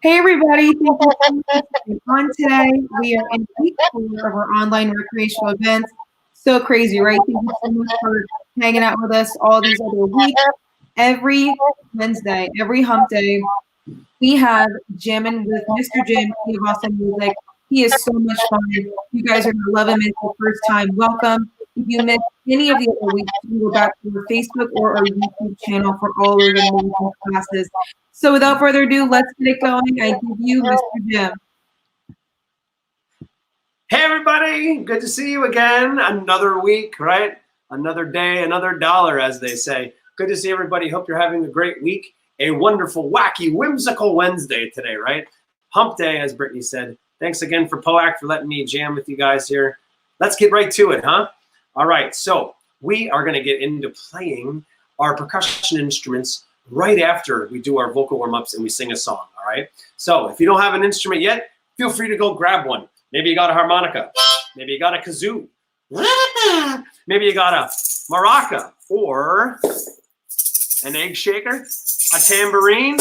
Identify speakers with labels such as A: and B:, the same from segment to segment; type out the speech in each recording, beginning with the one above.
A: Hey everybody, thank you so much for being on today. We are in week 4 of our online recreational events. So crazy, right? Thank you so much for hanging out with us all these other weeks. Every Wednesday, every hump day, we have jamming with Mr. Jim. He of awesome music. He is so much fun. You guys are gonna love him. It's your first time. Welcome. If you missed any of the other weeks, you can go back to our Facebook or our YouTube channel for all those amazing classes. So without further ado, let's get it going. I give you Mr. Jim.
B: Hey everybody, good to see you again. Another week, right? Another day, another dollar, as they say. Good to see everybody. Hope you're having a great week. A wonderful, wacky, whimsical Wednesday today, right? Hump day, as Brittany said. Thanks again for POAC for letting me jam with you guys here. Let's get right to it, huh? All right, so we are gonna get into playing our percussion instruments right after we do our vocal warm-ups and we sing a song, all right? So if you don't have an instrument yet, feel free to go grab one. Maybe you got a harmonica. Maybe you got a kazoo. Maybe you got a maraca or an egg shaker, a tambourine,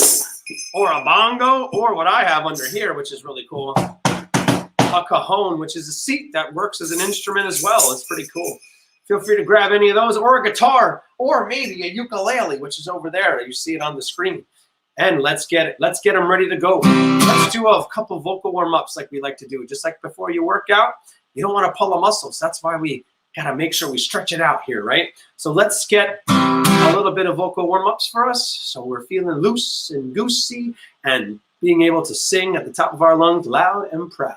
B: or a bongo, or what I have under here, which is really cool, a cajon, which is a seat that works as an instrument as well. It's pretty cool. Feel free to grab any of those, or a guitar, or maybe a ukulele, which is over there. You see it on the screen. And let's get them ready to go. Let's do a couple vocal warm-ups like we like to do. Just like before you work out, you don't want to pull the muscles. That's why we gotta make sure we stretch it out here, right? So let's get a little bit of vocal warm-ups for us. So we're feeling loose and goosey and being able to sing at the top of our lungs loud and proud.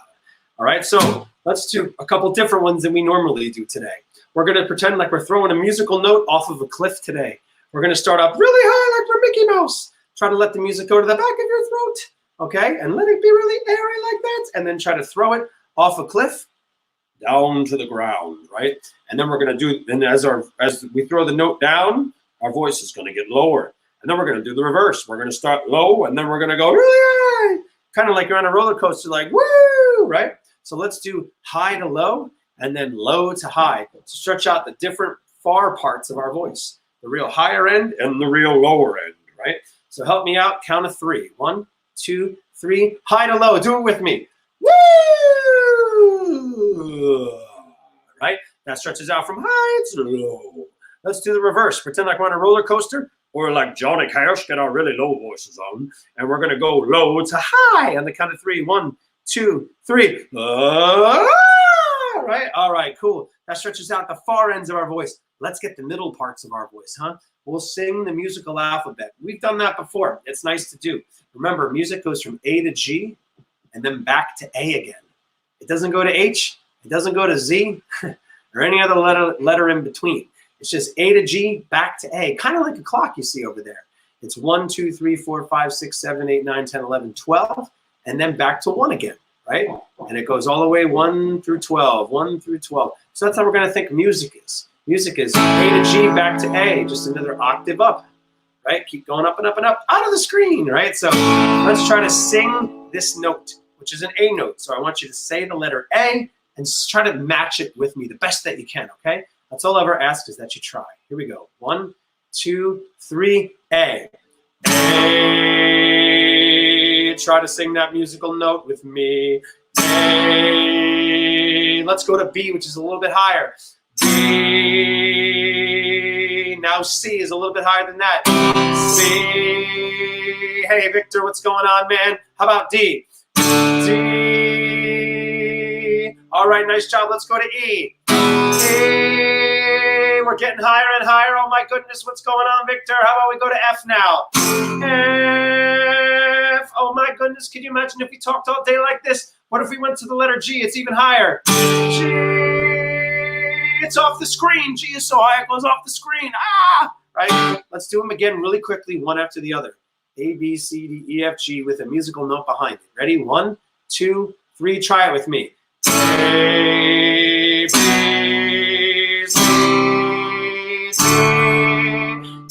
B: All right, so let's do a couple different ones than we normally do today. We're gonna pretend like we're throwing a musical note off of a cliff today. We're gonna start up really high like we're Mickey Mouse. Try to let the music go to the back of your throat, okay? And let it be really airy like that. And then try to throw it off a cliff down to the ground, right? And then we're gonna do, and as we throw the note down, our voice is gonna get lower. And then we're gonna do the reverse. We're gonna start low, and then we're gonna go really high. Kind of like you're on a roller coaster, like woo, right? So let's do high to low, and then low to high to stretch out the different far parts of our voice. The real higher end and the real lower end, right? So help me out, count of 3. 1, 2, 3, high to low, do it with me. Woo! Right? That stretches out from high to low. Let's do the reverse. Pretend like we're on a roller coaster, or like Johnny Cash, get our really low voices on. And we're gonna go low to high on the count of 3. 1, 2, 3. Right? All right, cool. That stretches out the far ends of our voice. Let's get the middle parts of our voice, huh? We'll sing the musical alphabet. We've done that before. It's nice to do. Remember, music goes from A to G and then back to A again. It doesn't go to H. It doesn't go to Z or any other letter in between. It's just A to G, back to A, kind of like a clock you see over there. It's 1, 2, 3, 4, 5, 6, 7, 8, 9, 10, 11, 12, and then back to 1 again, right? And it goes all the way 1 through 12, 1 through 12. So that's how we're going to think music is. Music is A to G, back to A, just another octave up, right? Keep going up and up and up, out of the screen, right? So let's try to sing this note, which is an A note. So I want you to say the letter A and try to match it with me the best that you can, okay? That's all I ever ask is that you try. Here we go. 1, 2, 3, A. A. Try to sing that musical note with me. A. Let's go to B, which is a little bit higher. D. Now C is a little bit higher than that. C. Hey, Victor, what's going on, man? How about D? D. All right, nice job. Let's go to E. E. We're getting higher and higher. Oh, my goodness, what's going on, Victor? How about we go to F now? F. Oh, my goodness, can you imagine if we talked all day like this? What if we went to the letter G? It's even higher. G. It's off the screen. G is so high, it goes off the screen. Ah! Right? Let's do them again really quickly, one after the other. A, B, C, D, E, F, G with a musical note behind it. Ready? 1, 2, 3. Try it with me. A, B, C, D, E,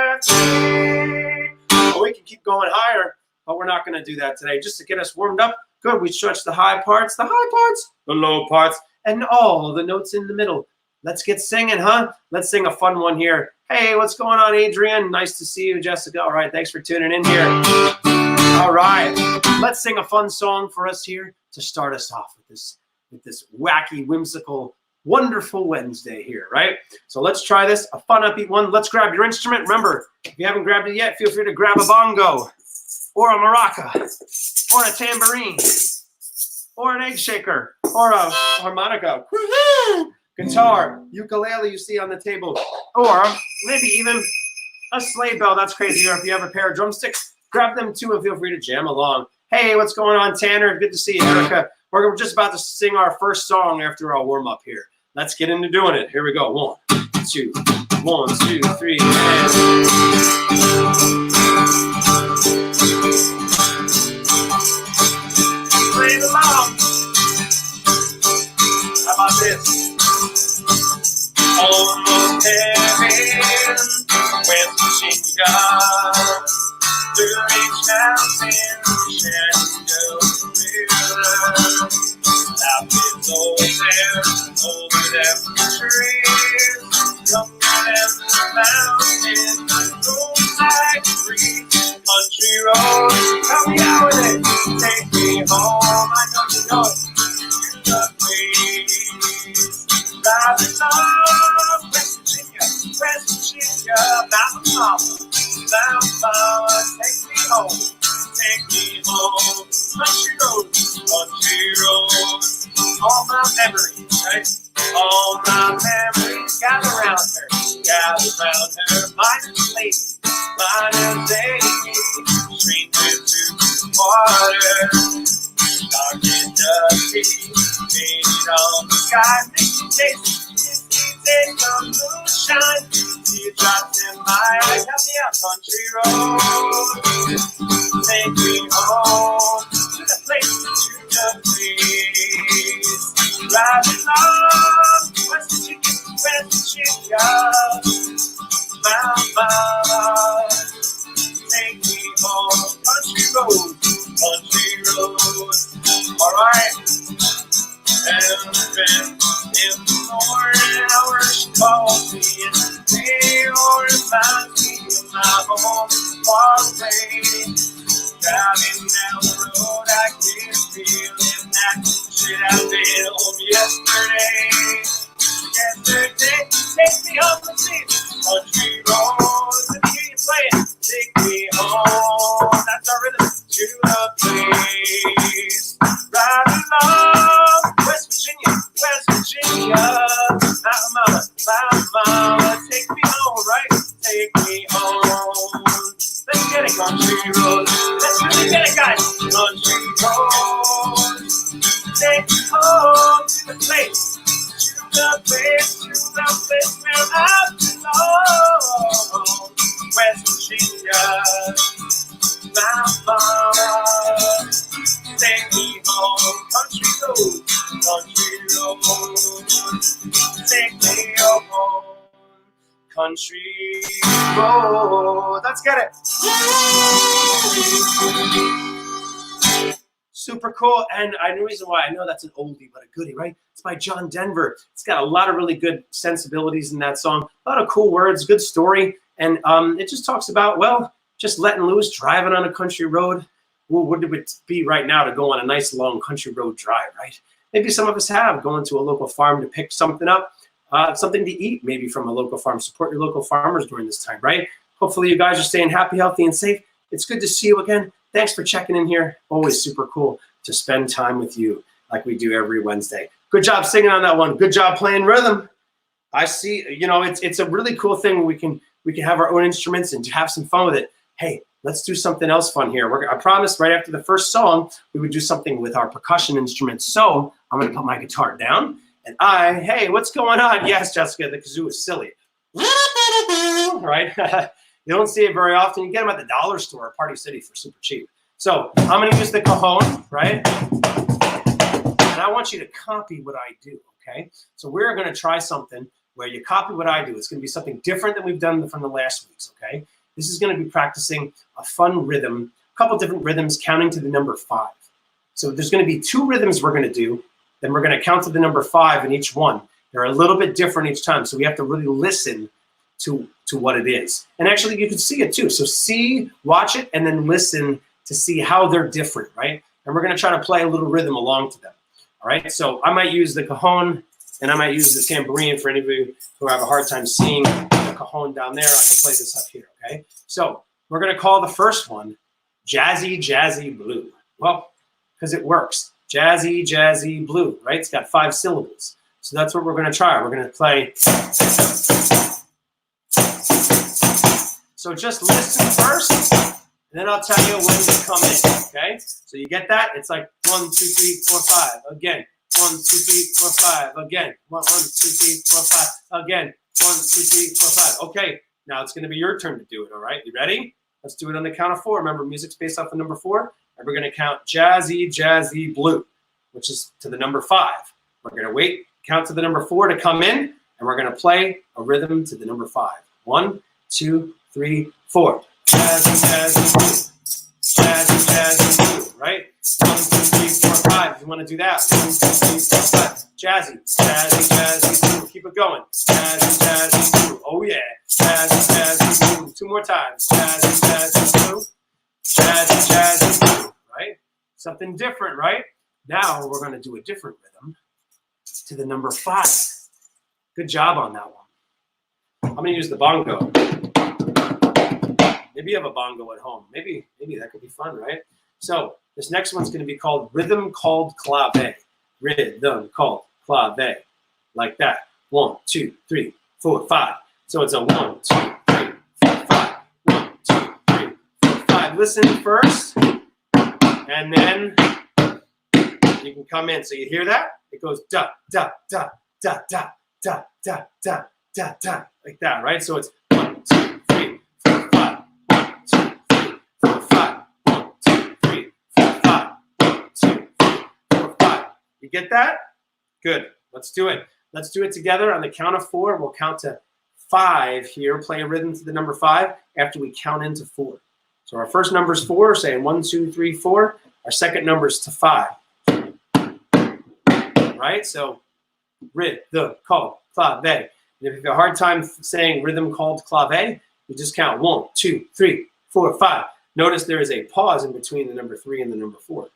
B: F, G. Well, we can keep going higher, but we're not going to do that today. Just to get us warmed up, good. We stretch the high parts, the low parts, and all the notes in the middle. Let's get singing, huh? Let's sing a fun one here. Hey, what's going on, Adrian? Nice to see you, Jessica. All right, thanks for tuning in here. All right, let's sing a fun song for us here to start us off with this wacky, whimsical, wonderful Wednesday here, right? So let's try this, a fun, upbeat one. Let's grab your instrument. Remember, if you haven't grabbed it yet, feel free to grab a bongo or a maraca or a tambourine or an egg shaker or a harmonica, guitar, ukulele you see on the table, or maybe even a sleigh bell. That's crazy. Or if you have a pair of drumsticks, grab them too and feel free to jam along. Hey, what's going on, Tanner? Good to see you, Erica. We're just about to sing our first song after our warm up here. Let's get into doing it. Here we go. 1, 2, 1, 2, 3, and play along. How about this? Almost heaven, West Virginia, the rich mountains, Shenandoah River. Out is over there, over them trees, younger than the mountains, room like a breeze, country road, help me out with it, take me home, I know you know it, to the place, driving up West Virginia, Mountain Mama, take me home, country road, all my memories, right? All my memories gather round her, minus lady, strangers to water, dark and dusty, painted on the sky, makes me taste the moonshine, teardrops in my eyes, help me out, country road, take me home, to the place, driving on West Virginia, Mama, take me home, country road, all right, and then in the morning hours she calls me and they reminds me of my home far away. Driving down the road, I keep feeling that shit I felt yesterday. Take me home with me, country roads, let me hear you playing. Take me home, that's our rhythm, to the place. Driving along West Virginia, mama, take me home, right? Take me home. Let's get it, country road. Let's really get it, guys. Country road. Take me home to the place where I belong. West Virginia, my mama. Take me home, country road. Take me home. Country road. Let's get it. Super cool. And the reason why I know that's an oldie but a goodie, right? It's by John Denver. It's got a lot of really good sensibilities in that song. A lot of cool words, good story. And it just talks about, well, just letting loose, driving on a country road. Well, what would it be right now to go on a nice long country road drive, right? Maybe some of us have going to a local farm to pick something up. Something to eat, maybe from a local farm. Support your local farmers during this time, right? Hopefully you guys are staying happy, healthy, and safe. It's good to see you again. Thanks for checking in here. Always super cool to spend time with you like we do every Wednesday. Good job singing on that one. Good job playing rhythm. I see, you know, it's a really cool thing. We can have our own instruments and have some fun with it. Hey, let's do something else fun here. I promised right after the first song, we would do something with our percussion instruments. So I'm going to put my guitar down. And hey, what's going on? Yes, Jessica, the kazoo is silly. Right? You don't see it very often. You get them at the dollar store at Party City for super cheap. So I'm going to use the cajon, right? And I want you to copy what I do, okay? So we're going to try something where you copy what I do. It's going to be something different than we've done from the last weeks, okay? This is going to be practicing a fun rhythm, a couple different rhythms counting to the number 5. So there's going to be 2 rhythms we're going to do. Then we're going to count to the number 5 in each one. They're a little bit different each time. So we have to really listen to what it is. And actually, you can see it too. So see, watch it, and then listen to see how they're different, right? And we're going to try to play a little rhythm along to them. All right, so I might use the cajon, and I might use the tambourine for any of you who have a hard time seeing the cajon down there. I can play this up here, okay? So we're going to call the first one Jazzy, Jazzy Blue. Well, because it works. Jazzy, Jazzy Blue, right? It's got 5 syllables. So that's what we're going to try. We're going to play. So just listen first, and then I'll tell you when to come in, okay? So you get that? It's like 1, 2, 3, 4, 5. Again. 1, 2, 3, 4, 5. Again. 1, 2, 3, 4, 5. Again. 1, 2, 3, 4, 5. Okay. Now it's going to be your turn to do it, all right? You ready? Let's do it on the count of 4. Remember, music's based off the number 4. And we're going to count Jazzy, Jazzy Blue, which is to the number 5. We're going to wait, count to the number 4 to come in, and we're going to play a rhythm to the number 5. 1, 2, 3, 4. Jazzy, Jazzy Blue. Jazzy, Jazzy Blue, right? 1, 2, 3, 4, 5. You want to do that? 1, 2, 3, 4, 5. Jazzy, Jazzy, Jazzy Blue. Keep it going. Jazzy, Jazzy Blue. Oh, yeah. Jazzy, Jazzy Blue. 2 more times. Jazzy, Jazzy Blue. Jazzy, Jazzy Blue, right? Something different, right? Now we're going to do a different rhythm to the number 5. Good job on that one. I'm going to use the bongo. Maybe you have a bongo at home. Maybe that could be fun, right? So this next one's going to be called Rhythm Called Clave. Rhythm called clave. Like that. 1, 2, 3, 4, 5. So it's a 1, 2, 3, 4, 5. 1, 2, 3, 4, 5. Listen first, and then you can come in. So you hear that? It goes da da da da da da da da da da like that, right? So it's 1, 2, 3, 4, 5. 1, 2, 3, 4, 5. 1, 2, 3, 4, 5. 1, 2, 3, 4, 5. You get that? Good. Let's do it. Let's do it together on the count of 4. We'll count to 5 here. Play a rhythm to the number 5 after we count into 4. So our first number is 4, saying 1, 2, 3, 4. Our second number is to 5. Right? So rhythm called clave. And if you have a hard time saying rhythm called clave, you just count 1, 2, 3, 4, 5. Notice there is a pause in between the number 3 and the number 4.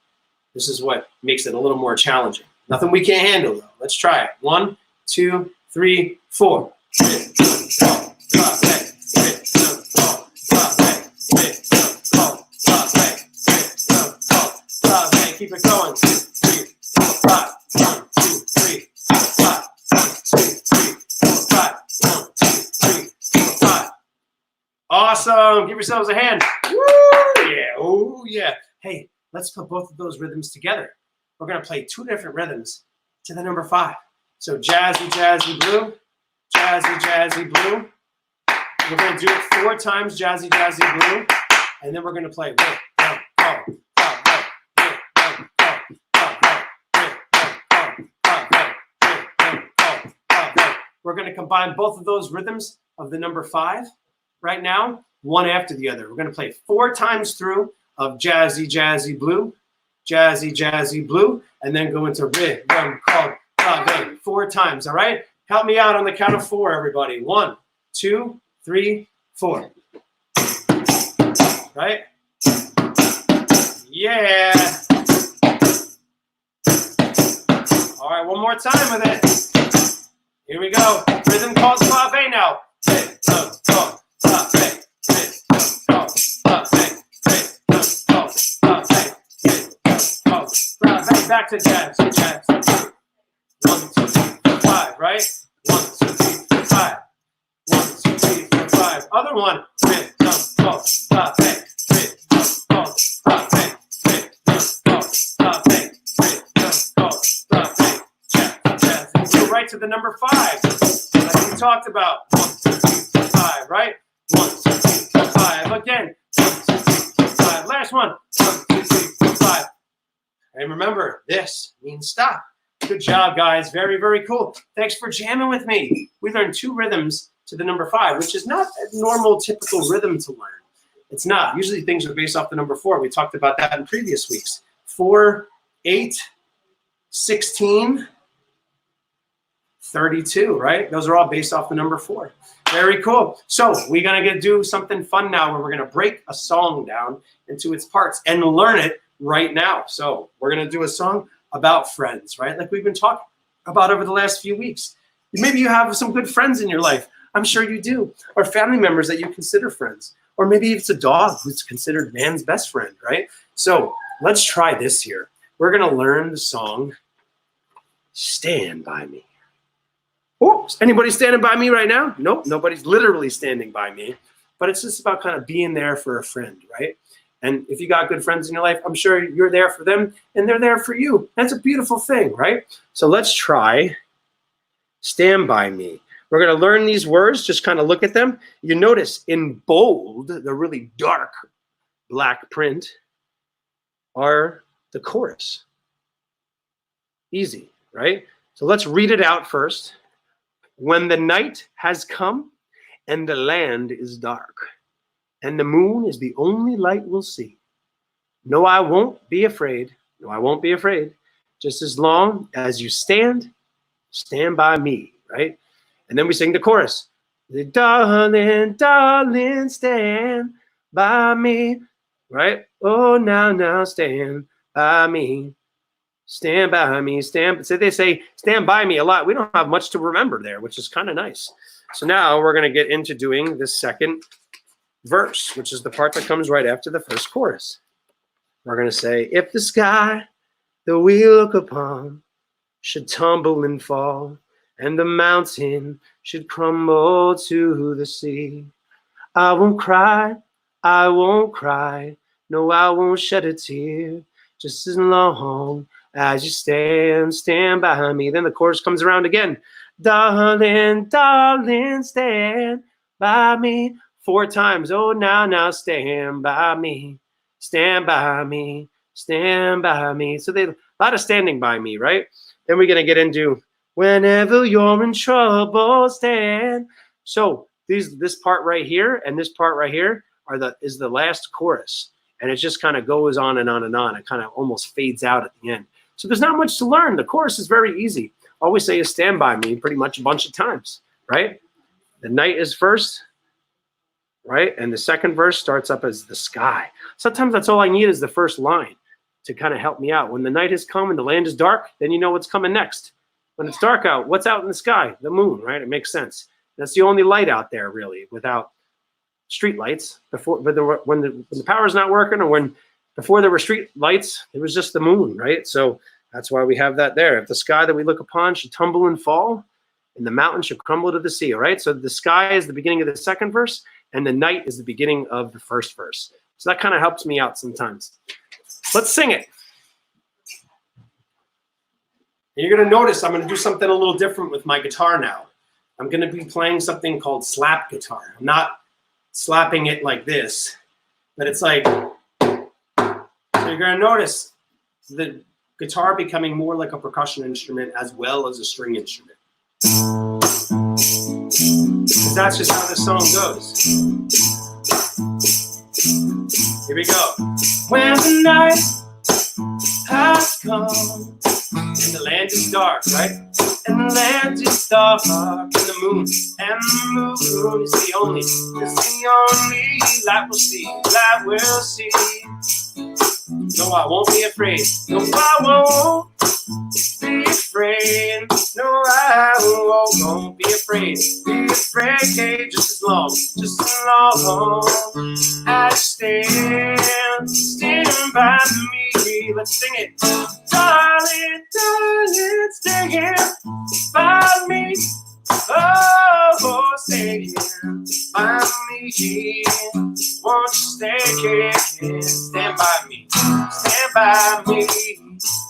B: This is what makes it a little more challenging. Nothing we can't handle though. Let's try it. 1, 2, 3, 4. Rhythm called clave. Rhythm called clave. Rhythm called clave. Rhythm called clave. Keep it going. 2, 3, 4, 5. 1, 2, 3, 4, 5. 1, 2, 3, 4, 5. 1, 2, 3, 4, 5. Awesome. Give yourselves a hand. Woo! Yeah. Oh, yeah. Hey, let's put both of those rhythms together. We're going to play 2 different rhythms to the number 5. So Jazzy, Jazzy Blue. Jazzy, Jazzy Blue. We're going to do it 4 times, Jazzy, Jazzy Blue. And then we're going to play rhythm called clave. Rhythm called clave. Rhythm called clave. We're going to combine both of those rhythms of the number 5 right now, one after the other. We're going to play 4 times through of Jazzy, Jazzy Blue, Jazzy, Jazzy Blue, and then go into rhythm called clave 4 times, all right? Help me out on the count of 4, everybody. 1, 2, 3, 4. Right? Yeah. All right, one more time with it. Here we go. Rhythm called clave now. Rhythm called clave. Rhythm called clave. Rhythm called clave. Rhythm called clave. Back to jazz. Jazz. 1, 2, 3, 4, 5. Right? 1, 2, 3, 4, 5. 1, 2, 3, 4, 5. Other one. Rhythm called clave. Rhythm called clave. Rhythm called clave. Rhythm called clave. Jazz. Jazz. Go right to the number 5. Like we talked about. 1, 2, 3, 4, 5. Right? 1, 2, 3, 4, 5. Again. 1, 2, 3, 4, 5. Last one. 1, 2, 3, 4, 5. And remember, this means stop. Good job, guys. Very, very cool. Thanks for jamming with me. We learned 2 rhythms to the number 5, which is not a normal, typical rhythm to learn. It's not. Usually things are based off the number 4. We talked about that in previous weeks. 4, 8, 16, 32, right? Those are all based off the number 4. Very cool. So we're gonna do something fun now where we're gonna break a song down into its parts and learn it right now. So we're gonna do a song about friends, right? Like we've been talking about over the last few weeks. Maybe you have some good friends in your life. I'm sure you do. Or family members that you consider friends. Or maybe it's a dog who's considered man's best friend, right? So let's try this here. We're gonna learn the song Stand By Me. Oh, anybody standing by me right now? Nope, nobody's literally standing by me. But it's just about kind of being there for a friend, right? And if you got good friends in your life, I'm sure you're there for them and they're there for you. That's a beautiful thing, right? So let's try Stand By Me. We're going to learn these words, just kind of look at them. You notice in bold, the really dark black print, are the chorus. Easy, right? So let's read it out first. When the night has come and the land is dark and the moon is the only light we'll see. No, I won't be afraid. No, I won't be afraid. Just as long as you stand by me, right? And then we sing the chorus. Darling, darling, stand by me, right? Oh, now, stand by me. Stand by me, so they say stand by me a lot. We don't have much to remember there, which is kind of nice. So now we're going to get into doing the second verse, which is the part that comes right after the first chorus. We're going to say, if the sky that we look upon should tumble and fall, and the mountain should crumble to the sea, I won't cry, I won't cry, no, I won't shed a tear, just as long as you stand by me. Then the chorus comes around again. Darling, darling, stand by me. 4 times. Oh, now, stand by me. Stand by me. Stand by me. So a lot of standing by me, right? Then we're going to get into whenever you're in trouble, stand. So this part right here and this part right here is the last chorus. And it just kind of goes on and on and on. It kind of almost fades out at the end. So there's not much to learn. The chorus is very easy. All we say is stand by me pretty much a bunch of times, right? The night is first, right? And the second verse starts up as the sky. Sometimes that's all I need is the first line to kind of help me out. When the night has come and the land is dark, then you know what's coming next. When it's dark out, what's out in the sky? The moon, right? It makes sense. That's the only light out there, really, without street lights. When the power's not working, or before there were street lights, it was just the moon, right? So that's why we have that there. If the sky that we look upon should tumble and fall, and the mountain should crumble to the sea, all right? So the sky is the beginning of the second verse, and the night is the beginning of the first verse. So that kind of helps me out sometimes. Let's sing it. And you're going to notice I'm going to do something a little different with my guitar now. I'm going to be playing something called slap guitar. I'm not slapping it like this, but it's like, so you're going to notice the guitar becoming more like a percussion instrument as well as a string instrument. Because that's just how this song goes. Here we go. When the night has come and the land is dark, right? And the land is dark, and the moon is the only light we'll see. No, I won't be afraid. No, I won't be afraid. No, I won't be afraid. Be afraid, just as long as you stand by me. Let's sing it. Darling, darling, stand by me. Oh, stand by me. Won't you stand by me? Stand by me.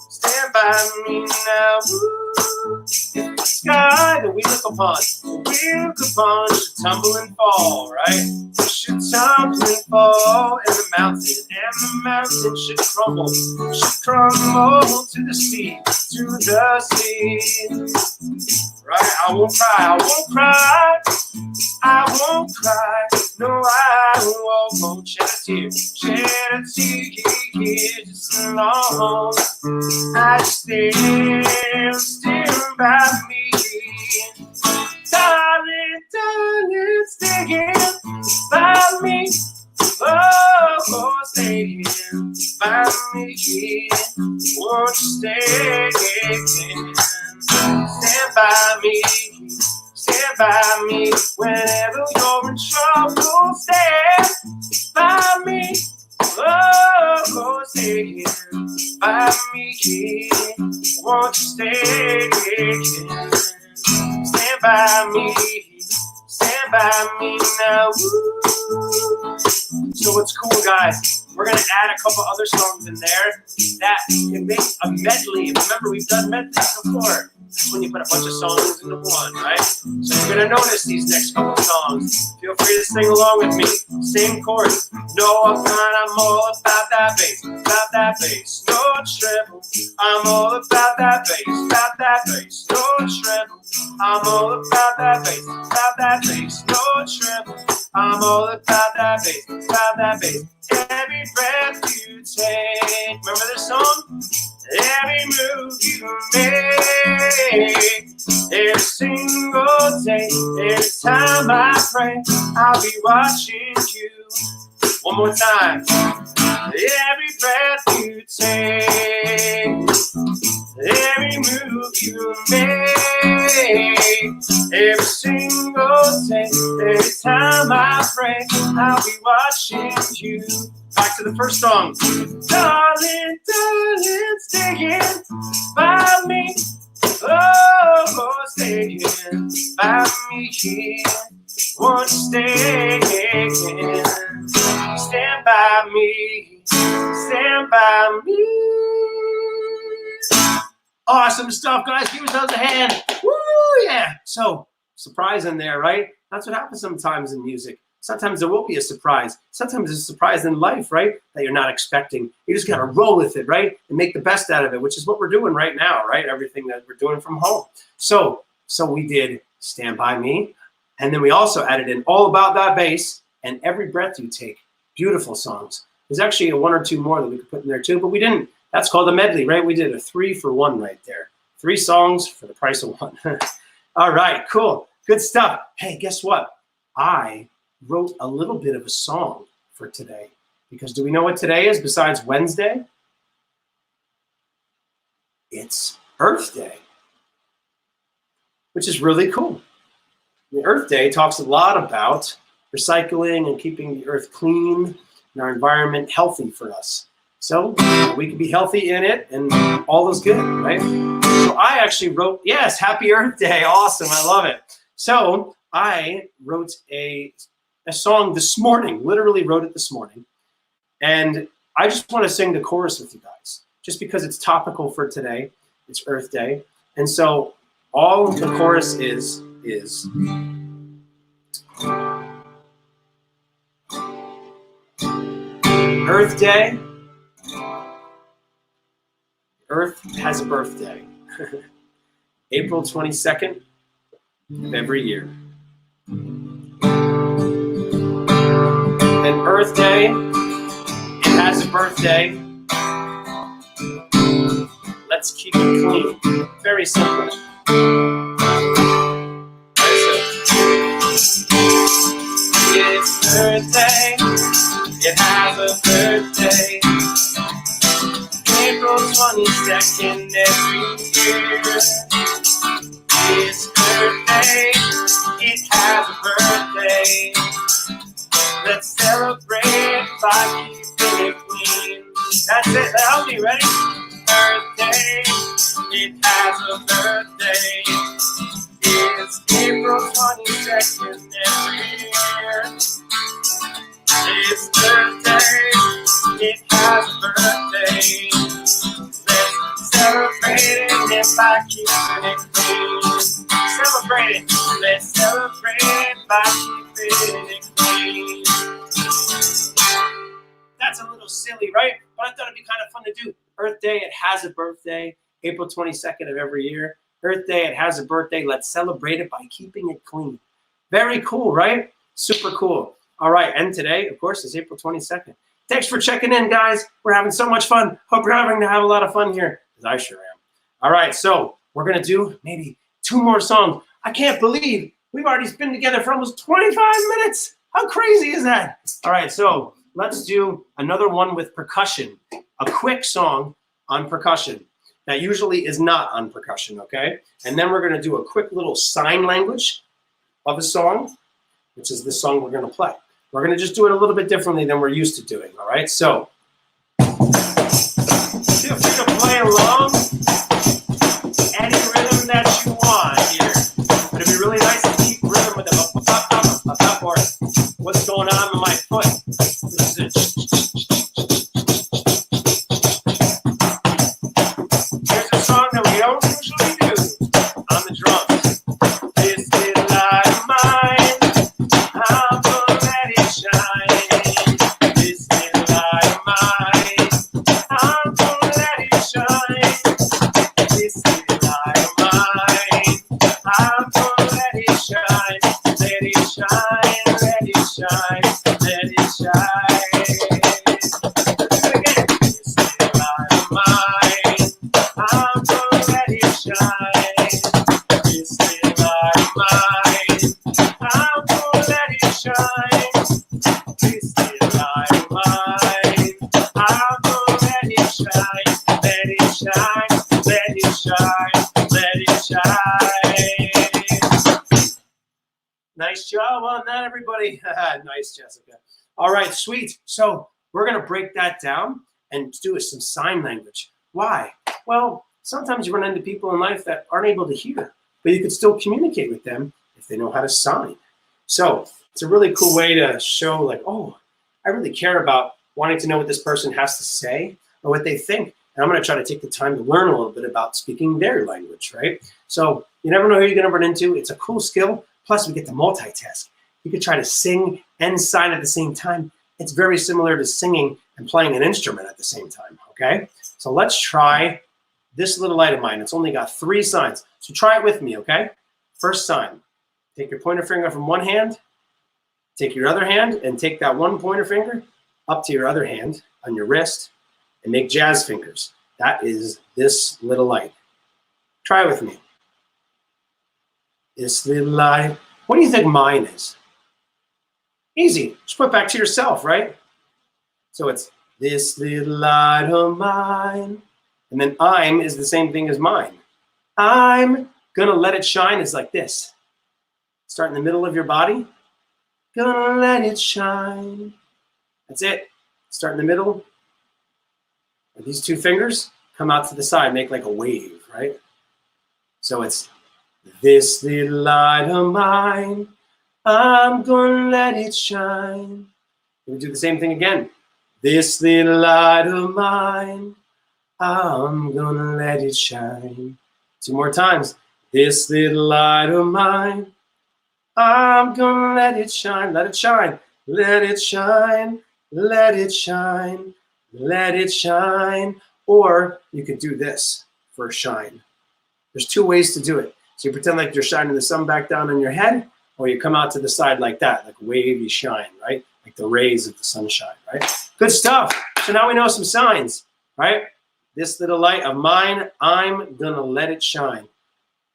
B: Stand by me now. Ooh. If the sky that we look upon should tumble and fall, right? Should tumble and fall, and the mountain should crumble to the sea, Right? I won't cry, no, I won't shed a tear, just as long as you stand by me. Darling, darling, here by me. Oh, stay here by me. Won't you stay here? Stand by me. Stand by me whenever you're in trouble. Stand by me. Oh, stay here by me. Won't you stay here? Stand by me. Stand by me now. Woo. So what's cool, guys, we're going to add a couple other songs in there that can make a medley. Remember, we've done medleys before. That's when you put a bunch of songs into one, right? So you're going to notice these next couple songs. Feel free to sing along with me. Same chorus. No, I'm all about that bass. About that bass. No treble. I'm all about that bass. About that bass. No treble. I'm all about that bass. About that bass. No treble. I'm all about that bass. About that bass. Every breath you take. Remember this song? Every move you make, every single day, every time I pray, I'll be watching you. One more time. Every breath you take, every move you make, every single day, every time I pray, I'll be watching you. Back to the first song. Darling, darling, stay here by me. Oh, stay here by me. Won't you stay here? Stand by me. Stand by me. Awesome stuff, guys. Give yourselves a hand. Woo, yeah. So, surprise in there, right? That's what happens sometimes in music. Sometimes there will be a surprise. Sometimes it's a surprise in life, right? That you're not expecting. You just got to roll with it, right? And make the best out of it, which is what we're doing right now, right? Everything that we're doing from home. So we did Stand By Me. And then we also added in All About That Bass and Every Breath You Take. Beautiful songs. There's actually one or two more that we could put in there too, but we didn't. That's called a medley, right? We did a 3-for-1 right there. 3 songs for the price of 1. All right, cool. Good stuff. Hey, guess what? I wrote a little bit of a song for today, because do we know what today is besides Wednesday? It's Earth Day, which is really cool. The Earth Day talks a lot about recycling and keeping the earth clean and our environment healthy for us. So we can be healthy in it and all is good, right? So I actually wrote, yes, Happy Earth Day. Awesome. I love it. So I wrote a song this morning, literally wrote it this morning. And I just want to sing the chorus with you guys, just because it's topical for today. It's Earth Day. And so all the chorus is Earth Day. Earth has a birthday. April 22nd of every year. And Earth Day, it has a birthday. Let's keep it clean. Very simple. It's Earth Day, it has a birthday. April 22nd every year. It's Earth Day, it has a birthday. Let's celebrate by keeping it clean. That's it, that'll be ready. Earth Day, it has a birthday. It's April 22nd every year. It's Earth Day, it has a birthday. Let's celebrate it by keeping it clean. Celebrate it, let's celebrate by keeping it clean. That's a little silly, right? But I thought it'd be kind of fun to do. Earth Day, it has a birthday, April 22nd of every year. Earth Day, it has a birthday. Let's celebrate it by keeping it clean. Very cool, right? Super cool. All right, and today, of course, is April 22nd. Thanks for checking in, guys. We're having so much fun. Hope you're having to have a lot of fun here, because I sure am. All right, so we're going to do maybe 2 more songs. I can't believe We've already been together for almost 25 minutes. How crazy is that? All right, so let's do another one with percussion. A quick song on percussion that usually is not on percussion, okay? And then we're gonna do a quick little sign language of a song, which is this song we're gonna play. We're gonna just do it a little bit differently than we're used to doing, all right? So, feel free to play along any rhythm that you want here. But it'd be really nice to keep rhythm with them. Or what's going on with my foot. Here's a song that we don't usually do on the drums. This little light of mine, I'm gonna let it shine. This little light of mine, I'm gonna let it shine. This little light of mine, I'm gonna let it shine. Let it shine, let it shine, let it shine. Let's do it again. This little light of mine, I'm gonna let it shine. This little light of mine, I'm gonna let it shine. This little light of mine, I'm gonna let it shine. Let it shine, let it shine, let it shine. Nice job on that, everybody. Nice, Jessica. All right, sweet. So we're going to break that down and do some sign language. Why? Well, sometimes you run into people in life that aren't able to hear, but you can still communicate with them if they know how to sign. So it's a really cool way to show like, oh, I really care about wanting to know what this person has to say or what they think. And I'm going to try to take the time to learn a little bit about speaking their language, right? So you never know who you're going to run into. It's a cool skill. Plus, we get to multitask. You could try to sing and sign at the same time. It's very similar to singing and playing an instrument at the same time, okay? So let's try this little light of mine. It's only got 3 signs. So try it with me, okay? First sign, take your pointer finger from one hand, take your other hand, and take that one pointer finger up to your other hand on your wrist, and make jazz fingers. That is this little light. Try it with me. This little light. What do you think mine is? Easy. Just put it back to yourself, right? So it's this little light of mine. And then I'm is the same thing as mine. I'm gonna let it shine is like this. Start in the middle of your body. Gonna let it shine. That's it. Start in the middle. And these 2 fingers come out to the side, make like a wave, right? So it's this little light of mine, I'm gonna let it shine. We do the same thing again. This little light of mine, I'm gonna let it shine. 2 more times. This little light of mine, I'm gonna let it shine. Let it shine. Let it shine. Let it shine. Let it shine. Or you could do this for shine. There's 2 ways to do it. So you pretend like you're shining the sun back down on your head, or you come out to the side like that, like wavy shine, right? Like the rays of the sunshine, right? Good stuff. So now we know some signs, right? This little light of mine, I'm gonna let it shine.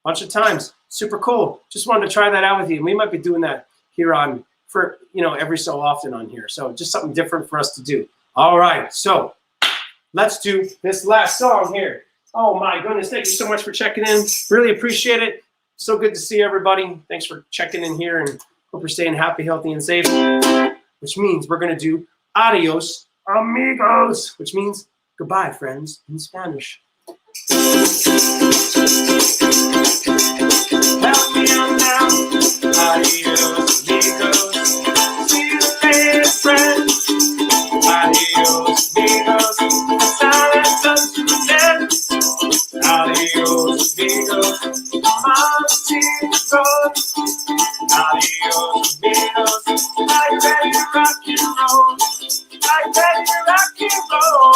B: Bunch of times, super cool. Just wanted to try that out with you. We might be doing that here on, for, you know, every so often on here. So just something different for us to do. All right, so let's do this last song here. Oh my goodness, thank you so much for checking in. Really appreciate it. So good to see everybody. Thanks for checking in here, and hope you're staying happy, healthy, and safe. Which means we're gonna do adios amigos, which means goodbye, friends, in Spanish. Help me out now. Adios amigos. See you later, friends. Adios amigos. Silence us to the end. Adios amigos. Amigos. Adios amigos. I ready to rock and roll. I ready to rock and roll.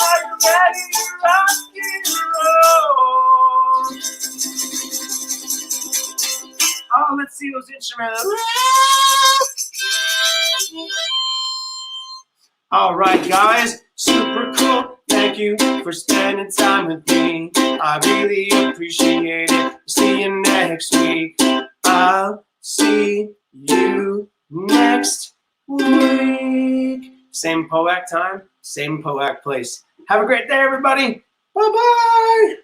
B: Are you ready to rock and roll? Oh, let's see those instruments. All right, guys, super cool. Thank you for spending time with me. I really appreciate it. See you next week. I'll see you next week. Same POAC time, same POAC place. Have a great day, everybody. Bye-bye.